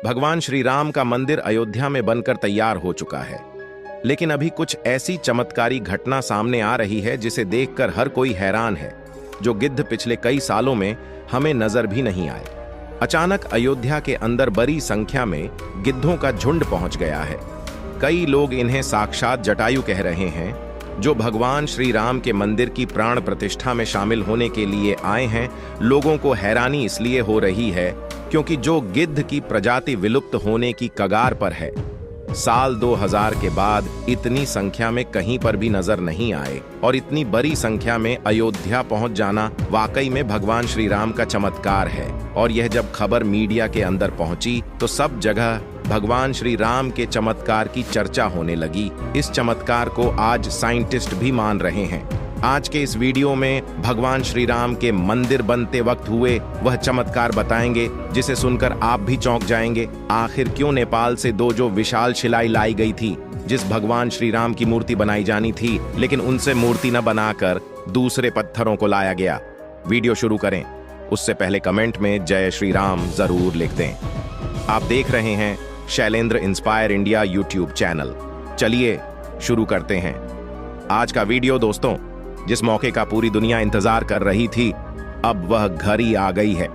भगवान श्री राम का मंदिर अयोध्या में बनकर तैयार हो चुका है। लेकिन अभी कुछ ऐसी चमत्कारी घटना सामने आ रही है जिसे देखकर हर कोई हैरान है, जो गिद्ध पिछले कई सालों में हमें नजर भी नहीं आए। अचानक अयोध्या के अंदर बड़ी संख्या में गिद्धों का झुंड पहुंच गया है। कई लोग इन्हें साक्षात जटायु कह रहे हैं, जो भगवान श्री राम के मंदिर की प्राण प्रतिष्ठा में शामिल होने के लिए आए हैं। लोगों को हैरानी इसलिए हो रही है क्योंकि जो गिद्ध की प्रजाति विलुप्त होने की कगार पर है, साल 2000 के बाद इतनी संख्या में कहीं पर भी नजर नहीं आए और इतनी बड़ी संख्या में अयोध्या पहुंच जाना वाकई में भगवान श्री राम का चमत्कार है। और यह जब खबर मीडिया के अंदर पहुंची तो सब जगह भगवान श्री राम के चमत्कार की चर्चा होने लगी। इस चमत्कार को आज साइंटिस्ट भी मान रहे हैं। आज के इस वीडियो में भगवान श्री राम के मंदिर बनते वक्त हुए वह चमत्कार बताएंगे, जिसे सुनकर आप भी चौंक जाएंगे। आखिर क्यों नेपाल से दो जो विशाल शिलाएं लाई गई थी, जिस भगवान श्री राम की मूर्ति बनाई जानी थी, लेकिन उनसे मूर्ति न बनाकर दूसरे पत्थरों को लाया गया। वीडियो शुरू करें उससे पहले कमेंट में जय श्री राम जरूर लिख दें। आप देख रहे हैं Shailendra inspire India YouTube channel. चलिए शुरू करते हैं आज का वीडियो। दोस्तों, जिस मौके का पूरी दुनिया इंतजार कर रही थी, अब वह घड़ी आ गई है।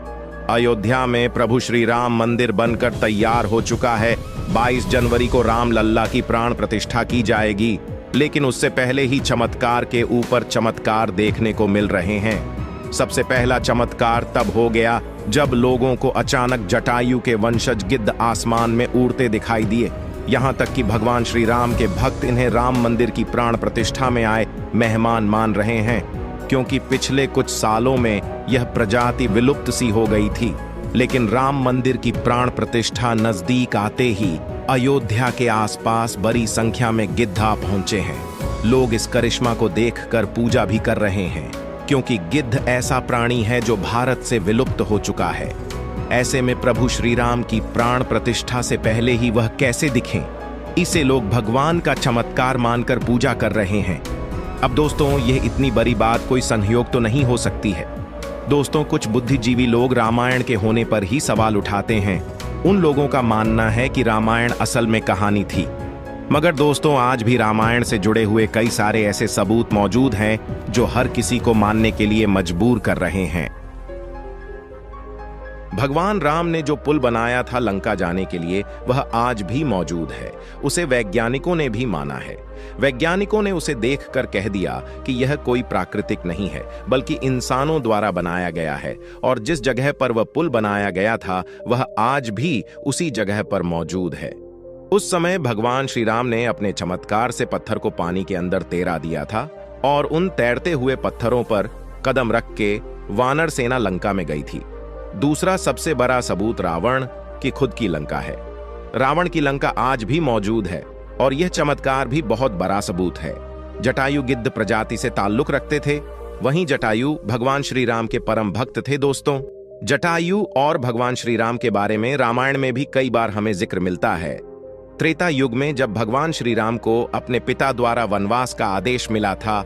अयोध्या में प्रभु श्री राम मंदिर बनकर तैयार हो चुका है। 22 जनवरी को राम लल्ला की प्राण प्रतिष्ठा की जाएगी, लेकिन उससे पहले ही चमत्कार के ऊपर चमत्कार देखने को मिल रहे हैं। सबसे पहला चमत्कार तब हो गया जब लोगों को अचानक जटायु के वंशज गिद्ध आसमान में उड़ते दिखाई दिए। यहां तक कि भगवान श्री राम के भक्त इन्हें राम मंदिर की प्राण प्रतिष्ठा में आए मेहमान मान रहे हैं, क्योंकि पिछले कुछ सालों में यह प्रजाति विलुप्त सी हो गई थी। लेकिन राम मंदिर की प्राण प्रतिष्ठा नजदीक आते ही अयोध्या के आसपास बड़ी संख्या में गिद्ध पहुंचे हैं। लोग इस करिश्मा को देखकर पूजा भी कर रहे हैं, क्योंकि गिद्ध ऐसा प्राणी है जो भारत से विलुप्त हो चुका है। ऐसे में प्रभु श्री राम की प्राण प्रतिष्ठा से पहले ही वह कैसे दिखें, इसे लोग भगवान का चमत्कार मानकर पूजा कर रहे हैं। अब दोस्तों, यह इतनी बड़ी बात कोई संयोग तो नहीं हो सकती है। दोस्तों, कुछ बुद्धिजीवी लोग रामायण के होने पर ही सवाल उठाते हैं। उन लोगों का मानना है कि रामायण असल में कहानी थी। मगर दोस्तों, आज भी रामायण से जुड़े हुए कई सारे ऐसे सबूत मौजूद हैं जो हर किसी को मानने के लिए मजबूर कर रहे हैं। भगवान राम ने जो पुल बनाया था लंका जाने के लिए, वह आज भी मौजूद है। उसे वैज्ञानिकों ने भी माना है। वैज्ञानिकों ने उसे देखकर कह दिया कि यह कोई प्राकृतिक नहीं है, बल्कि इंसानों द्वारा बनाया गया है। और जिस जगह पर वह पुल बनाया गया था, वह आज भी उसी जगह पर मौजूद है। उस समय भगवान श्री राम ने अपने चमत्कार से पत्थर को पानी के अंदर तैरा दिया था, और उन तैरते हुए पत्थरों पर कदम रख के वानर सेना लंका में गई थी। दूसरा सबसे बड़ा सबूत रावण की खुद की लंका है। रावण की लंका आज भी मौजूद है, और यह चमत्कार भी बहुत बड़ा सबूत है। जटायु गिद्ध प्रजाति से ताल्लुक रखते थे। वहीं जटायु भगवान श्री राम के परम भक्त थे। दोस्तों, जटायु और भगवान श्री राम के बारे में रामायण में भी कई बार हमें जिक्र मिलता है। त्रेता युग में जब भगवान श्री राम को अपने पिता द्वारा वनवास का आदेश मिला था,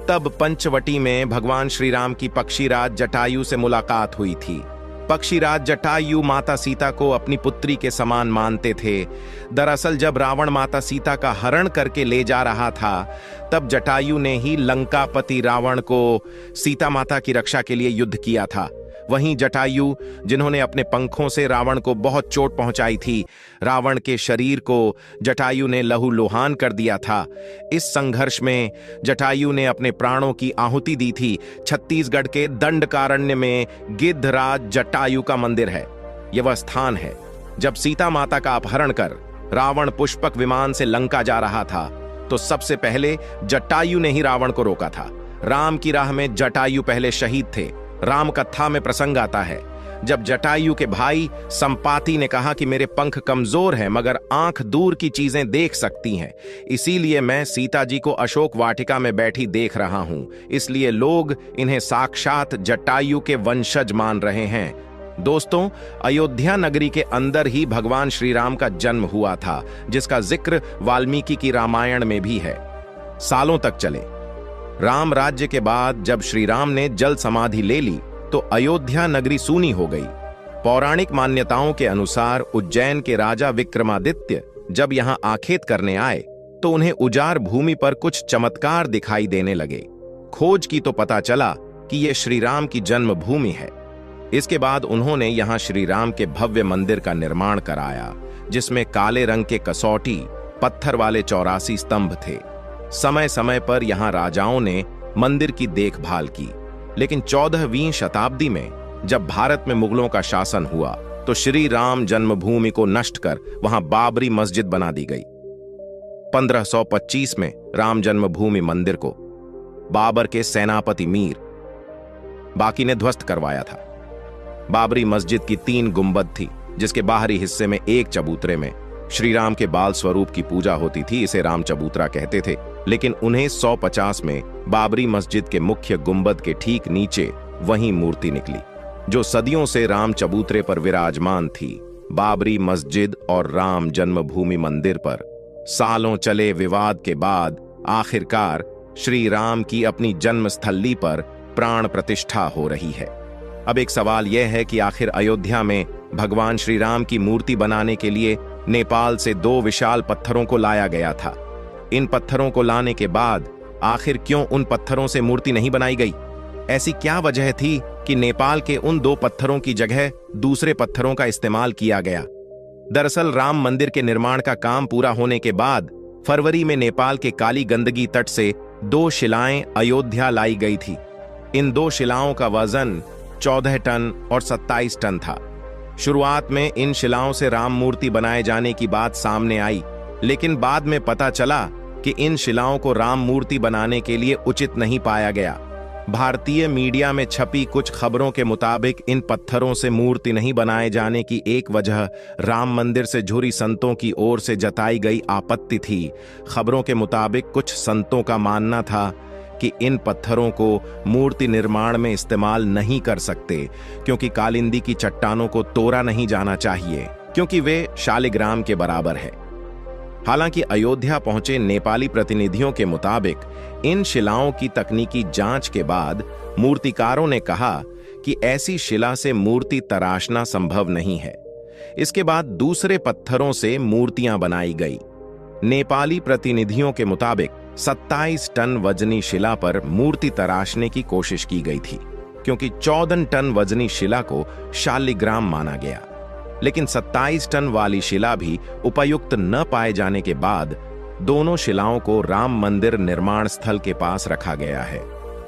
तब पंचवटी में भगवान श्री राम की पक्षीराज जटायु से मुलाकात हुई थी। पक्षीराज जटायु माता सीता को अपनी पुत्री के समान मानते थे। दरअसल जब रावण माता सीता का हरण करके ले जा रहा था, तब जटायु ने ही लंकापति रावण को सीता माता की रक्षा के लिए युद्ध किया था। वहीं जटायु, जिन्होंने अपने पंखों से रावण को बहुत चोट पहुंचाई थी, रावण के शरीर को जटायु ने लहूलुहान कर दिया था। इस संघर्ष में जटायु ने अपने प्राणों की आहुति दी थी। छत्तीसगढ़ के दंडकारण्य में गिद्धराज जटायु का मंदिर है। यह वह स्थान है जब सीता माता का अपहरण कर रावण पुष्पक विमान से लंका जा रहा था, तो सबसे पहले जटायु ने ही रावण को रोका था। राम की राह में जटायु पहले शहीद थे। राम कथा में प्रसंग आता है जब जटायु के भाई संपाति ने कहा कि मेरे पंख कमजोर हैं, मगर आंख दूर की चीजें देख सकती हैं, इसीलिए मैं सीता जी को अशोक वाटिका में बैठी देख रहा हूं। इसलिए लोग इन्हें साक्षात जटायु के वंशज मान रहे हैं। दोस्तों, अयोध्या नगरी के अंदर ही भगवान श्री राम का जन्म हुआ था, जिसका जिक्र वाल्मीकि की रामायण में भी है। सालों तक चले राम राज्य के बाद जब श्री राम ने जल समाधि ले ली, तो अयोध्या नगरी सूनी हो गई। पौराणिक मान्यताओं के अनुसार उज्जैन के राजा विक्रमादित्य जब यहां आखेट करने आए तो उन्हें उजाड़ भूमि पर कुछ चमत्कार दिखाई देने लगे। खोज की तो पता चला कि यह श्री राम की जन्मभूमि है। इसके बाद उन्होंने यहां श्री राम के भव्य मंदिर का निर्माण कराया, जिसमें काले रंग के कसौटी पत्थर वाले 84 स्तंभ थे। समय समय पर यहां राजाओं ने मंदिर की देखभाल की, लेकिन 14वीं शताब्दी में जब भारत में मुगलों का शासन हुआ तो श्री राम जन्मभूमि को नष्ट कर वहां बाबरी मस्जिद बना दी गई। 1525 में राम जन्मभूमि मंदिर को बाबर के सेनापति मीर बाकी ने ध्वस्त करवाया था। बाबरी मस्जिद की 3 गुंबद थी, जिसके बाहरी हिस्से में एक चबूतरे में श्री राम के बाल स्वरूप की पूजा होती थी। इसे राम चबूतरा कहते थे। लेकिन 1950 में बाबरी मस्जिद के मुख्य गुंबद के ठीक नीचे वही मूर्ति निकली, जो सदियों से राम चबूतरे पर विराजमान थी। बाबरी मस्जिद और राम जन्मभूमि मंदिर पर सालों चले विवाद के बाद आखिरकार श्री राम की अपनी जन्मस्थली पर प्राण प्रतिष्ठा हो रही है। अब एक सवाल यह है कि आखिर अयोध्या में भगवान श्री राम की मूर्ति बनाने के लिए नेपाल से 2 विशाल पत्थरों को लाया गया था। इन पत्थरों को लाने के बाद आखिर क्यों उन पत्थरों से मूर्ति नहीं बनाई गई? ऐसी क्या वजह थी कि नेपाल के उन 2 पत्थरों की जगह दूसरे पत्थरों का इस्तेमाल किया गया? दरअसल राम मंदिर के निर्माण का काम पूरा होने के बाद फरवरी में नेपाल के काली गंदगी तट से 2 शिलाएं अयोध्या लाई गई थी। इन 2 शिलाओं का वजन 14 टन और 27 टन था। शुरुआत में इन शिलाओं से राम मूर्ति बनाए जाने की बात सामने आई, लेकिन बाद में पता चला कि इन शिलाओं को राम मूर्ति बनाने के लिए उचित नहीं पाया गया। भारतीय मीडिया में छपी कुछ खबरों के मुताबिक इन पत्थरों से मूर्ति नहीं बनाए जाने की एक वजह राम मंदिर से जुड़ी संतों की ओर से जताई गई आपत्ति थी। खबरों के मुताबिक कुछ संतों का मानना था कि इन पत्थरों को मूर्ति निर्माण में इस्तेमाल नहीं कर सकते, क्योंकि कालिंदी की चट्टानों को तोड़ा नहीं जाना चाहिए, क्योंकि वे शालिग्राम के बराबर है। हालांकि अयोध्या पहुंचे नेपाली प्रतिनिधियों के मुताबिक इन शिलाओं की तकनीकी जांच के बाद मूर्तिकारों ने कहा कि ऐसी शिला से मूर्ति तराशना संभव नहीं है। इसके बाद दूसरे पत्थरों से मूर्तियां बनाई गई। नेपाली प्रतिनिधियों के मुताबिक 27 टन वजनी शिला पर मूर्ति तराशने की कोशिश की गई थी, क्योंकि 14 टन वजनी शिला को शालिग्राम माना गया। लेकिन 27 टन वाली शिला भी उपयुक्त न पाए जाने के बाद दोनों शिलाओं को राम मंदिर निर्माण स्थल के पास रखा गया है।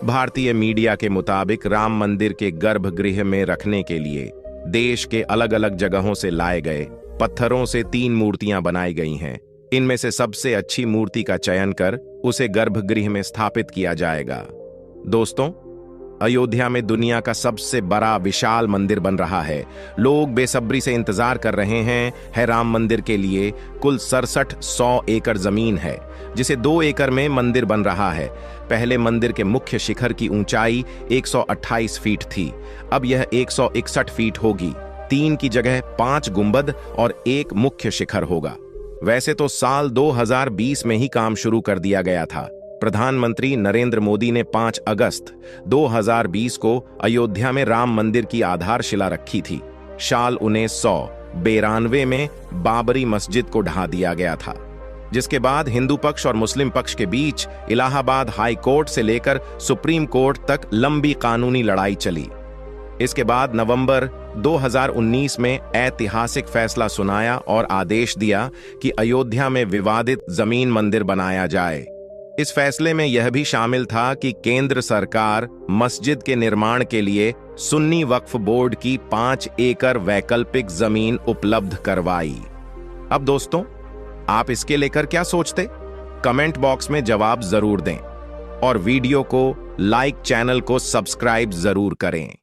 भारतीय मीडिया के मुताबिक राम मंदिर के गर्भगृह में रखने के लिए देश के अलग अलग जगहों से लाए गए पत्थरों से 3 मूर्तियां बनाई गई हैं। इनमें से सबसे अच्छी मूर्ति का चयन कर उसे गर्भगृह में स्थापित किया जाएगा। दोस्तों, अयोध्या में दुनिया का सबसे बड़ा विशाल मंदिर बन रहा है। लोग बेसब्री से इंतजार कर रहे हैं राम मंदिर के लिए। कुल 6700 एकड़ जमीन है, जिसे 2 एकड़ में मंदिर बन रहा है। पहले मंदिर के मुख्य शिखर की ऊंचाई 128 फीट थी, अब यह 161 फीट होगी। 3 की जगह 5 गुंबद और 1 मुख्य शिखर होगा। वैसे तो साल 2020 में ही काम शुरू कर दिया गया था। प्रधानमंत्री नरेंद्र मोदी ने 5 अगस्त 2020 को अयोध्या में राम मंदिर की आधारशिला रखी थी। साल 1992 में बाबरी मस्जिद को ढा दिया गया था, जिसके बाद हिंदू पक्ष और मुस्लिम पक्ष के बीच इलाहाबाद हाई कोर्ट से लेकर सुप्रीम कोर्ट तक लंबी कानूनी लड़ाई चली। इसके बाद नवंबर 2019 में ऐतिहासिक फैसला सुनाया और आदेश दिया कि अयोध्या में विवादित जमीन मंदिर बनाया जाए। इस फैसले में यह भी शामिल था कि केंद्र सरकार मस्जिद के निर्माण के लिए सुन्नी वक्फ बोर्ड की 5 एकड़ वैकल्पिक जमीन उपलब्ध करवाई। अब दोस्तों, आप इसके लेकर क्या सोचते? कमेंट बॉक्स में जवाब जरूर दें और वीडियो को लाइक, चैनल को सब्सक्राइब जरूर करें।